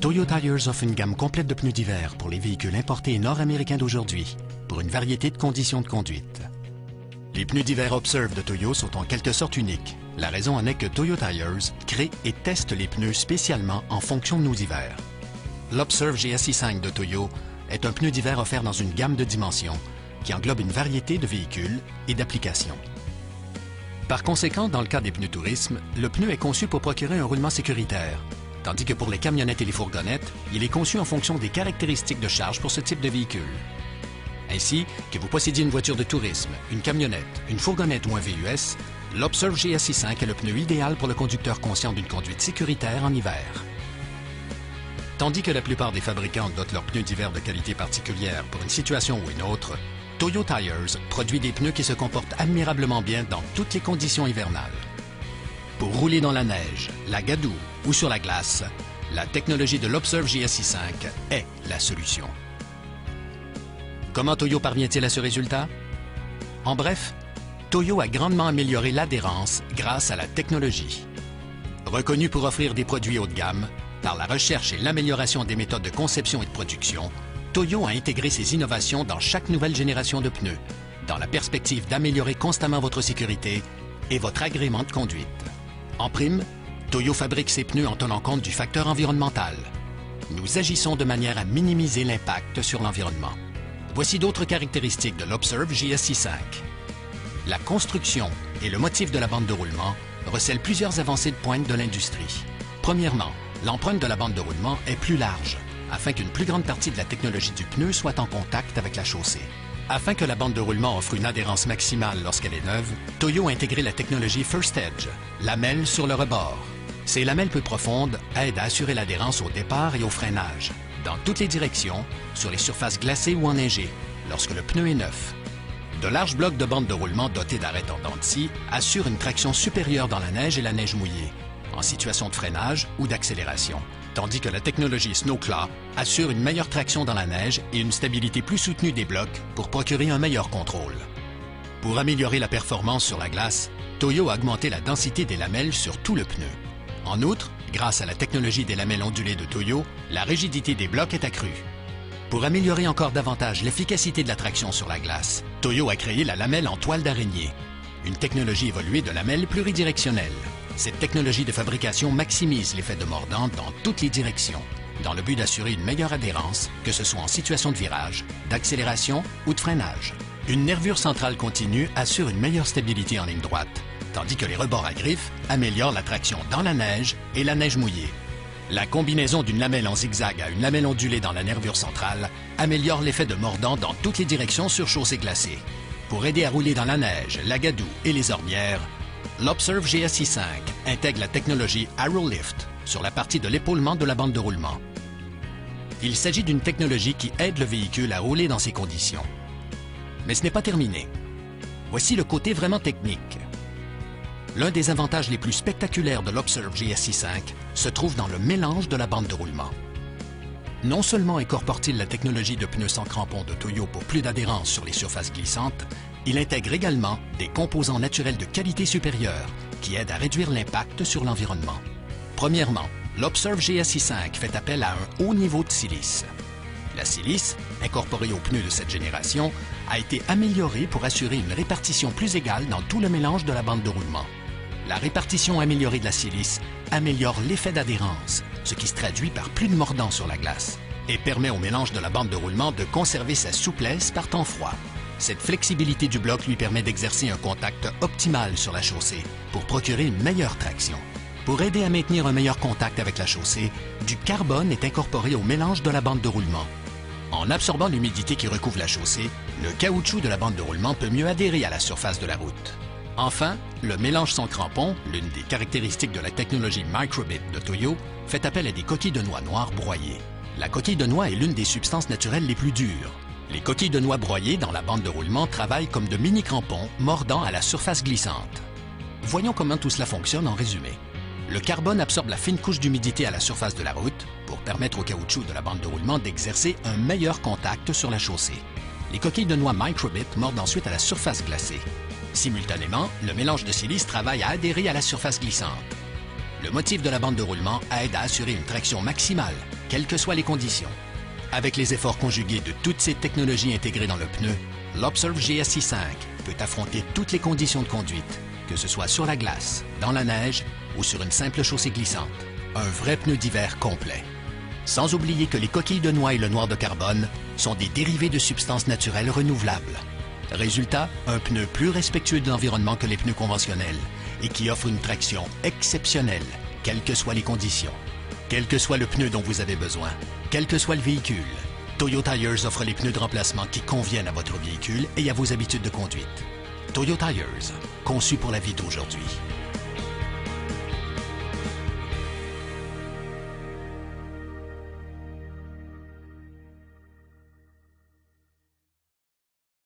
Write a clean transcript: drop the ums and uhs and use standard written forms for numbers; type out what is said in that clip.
Toyo Tires offre une gamme complète de pneus d'hiver pour les véhicules importés et nord-américains d'aujourd'hui, pour une variété de conditions de conduite. Les pneus d'hiver Observe de Toyo sont en quelque sorte uniques. La raison en est que Toyo Tires crée et teste les pneus spécialement en fonction de nos hivers. L'Observe GSI5 de Toyo est un pneu d'hiver offert dans une gamme de dimensions qui englobe une variété de véhicules et d'applications. Par conséquent, dans le cas des pneus tourisme, le pneu est conçu pour procurer un roulement sécuritaire, tandis que pour les camionnettes et les fourgonnettes, il est conçu en fonction des caractéristiques de charge pour ce type de véhicule. Ainsi, que vous possédiez une voiture de tourisme, une camionnette, une fourgonnette ou un VUS, l'Observe GSI5 est le pneu idéal pour le conducteur conscient d'une conduite sécuritaire en hiver. Tandis que la plupart des fabricants dotent leurs pneus d'hiver de qualité particulière pour une situation ou une autre, Toyo Tires produit des pneus qui se comportent admirablement bien dans toutes les conditions hivernales. Pour rouler dans la neige, la gadoue ou sur la glace, la technologie de l'Observe GSI5 est la solution. Comment Toyo parvient-il à ce résultat? En bref, Toyo a grandement amélioré l'adhérence grâce à la technologie. Reconnu pour offrir des produits haut de gamme, par la recherche et l'amélioration des méthodes de conception et de production, Toyo a intégré ces innovations dans chaque nouvelle génération de pneus, dans la perspective d'améliorer constamment votre sécurité et votre agrément de conduite. En prime, Toyo fabrique ses pneus en tenant compte du facteur environnemental. Nous agissons de manière à minimiser l'impact sur l'environnement. Voici d'autres caractéristiques de l'Observe GSI5. La construction et le motif de la bande de roulement recèlent plusieurs avancées de pointe de l'industrie. Premièrement, l'empreinte de la bande de roulement est plus large, afin qu'une plus grande partie de la technologie du pneu soit en contact avec la chaussée. Afin que la bande de roulement offre une adhérence maximale lorsqu'elle est neuve, Toyo a intégré la technologie First Edge, lamelle sur le rebord. Ces lamelles peu profondes aident à assurer l'adhérence au départ et au freinage, dans toutes les directions, sur les surfaces glacées ou enneigées, lorsque le pneu est neuf. De larges blocs de bande de roulement dotés d'arêtes en dents de scie assurent une traction supérieure dans la neige et la neige mouillée, en situation de freinage ou d'accélération, tandis que la technologie Snowclaw assure une meilleure traction dans la neige et une stabilité plus soutenue des blocs pour procurer un meilleur contrôle. Pour améliorer la performance sur la glace, Toyo a augmenté la densité des lamelles sur tout le pneu. En outre, grâce à la technologie des lamelles ondulées de Toyo, la rigidité des blocs est accrue. Pour améliorer encore davantage l'efficacité de la traction sur la glace, Toyo a créé la lamelle en toile d'araignée, une technologie évoluée de lamelles pluridirectionnelles. Cette technologie de fabrication maximise l'effet de mordant dans toutes les directions, dans le but d'assurer une meilleure adhérence, que ce soit en situation de virage, d'accélération ou de freinage. Une nervure centrale continue assure une meilleure stabilité en ligne droite, tandis que les rebords à griffes améliorent la traction dans la neige et la neige mouillée. La combinaison d'une lamelle en zigzag à une lamelle ondulée dans la nervure centrale améliore l'effet de mordant dans toutes les directions sur chaussée glacée. Pour aider à rouler dans la neige, la gadoue et les ornières, l'Observe GSI5 intègre la technologie Aerolift sur la partie de l'épaulement de la bande de roulement. Il s'agit d'une technologie qui aide le véhicule à rouler dans ces conditions. Mais ce n'est pas terminé. Voici le côté vraiment technique. L'un des avantages les plus spectaculaires de l'Observe GSI5 se trouve dans le mélange de la bande de roulement. Non seulement incorpore-t-il la technologie de pneus sans crampons de Toyo pour plus d'adhérence sur les surfaces glissantes, il intègre également des composants naturels de qualité supérieure qui aident à réduire l'impact sur l'environnement. Premièrement, l'Observe GSI5 fait appel à un haut niveau de silice. La silice, incorporée aux pneus de cette génération, a été améliorée pour assurer une répartition plus égale dans tout le mélange de la bande de roulement. La répartition améliorée de la silice améliore l'effet d'adhérence, ce qui se traduit par plus de mordant sur la glace, et permet au mélange de la bande de roulement de conserver sa souplesse par temps froid. Cette flexibilité du bloc lui permet d'exercer un contact optimal sur la chaussée pour procurer une meilleure traction. Pour aider à maintenir un meilleur contact avec la chaussée, du carbone est incorporé au mélange de la bande de roulement. En absorbant l'humidité qui recouvre la chaussée, le caoutchouc de la bande de roulement peut mieux adhérer à la surface de la route. Enfin, le mélange sans crampons, l'une des caractéristiques de la technologie Microbit de Toyo, fait appel à des coquilles de noix noires broyées. La coquille de noix est l'une des substances naturelles les plus dures. Les coquilles de noix broyées dans la bande de roulement travaillent comme de mini-crampons mordant à la surface glissante. Voyons comment tout cela fonctionne en résumé. Le carbone absorbe la fine couche d'humidité à la surface de la route pour permettre au caoutchouc de la bande de roulement d'exercer un meilleur contact sur la chaussée. Les coquilles de noix Microbit mordent ensuite à la surface glacée. Simultanément, le mélange de silice travaille à adhérer à la surface glissante. Le motif de la bande de roulement aide à assurer une traction maximale quelles que soient les conditions. Avec les efforts conjugués de toutes ces technologies intégrées dans le pneu, l'Observe GSI5 peut affronter toutes les conditions de conduite, que ce soit sur la glace, dans la neige ou sur une simple chaussée glissante. Un vrai pneu d'hiver complet. Sans oublier que les coquilles de noix et le noir de carbone sont des dérivés de substances naturelles renouvelables. Résultat, un pneu plus respectueux de l'environnement que les pneus conventionnels et qui offre une traction exceptionnelle, quelles que soient les conditions. Quel que soit le pneu dont vous avez besoin, quel que soit le véhicule, Toyo Tires offre les pneus de remplacement qui conviennent à votre véhicule et à vos habitudes de conduite. Toyo Tires, conçu pour la vie d'aujourd'hui.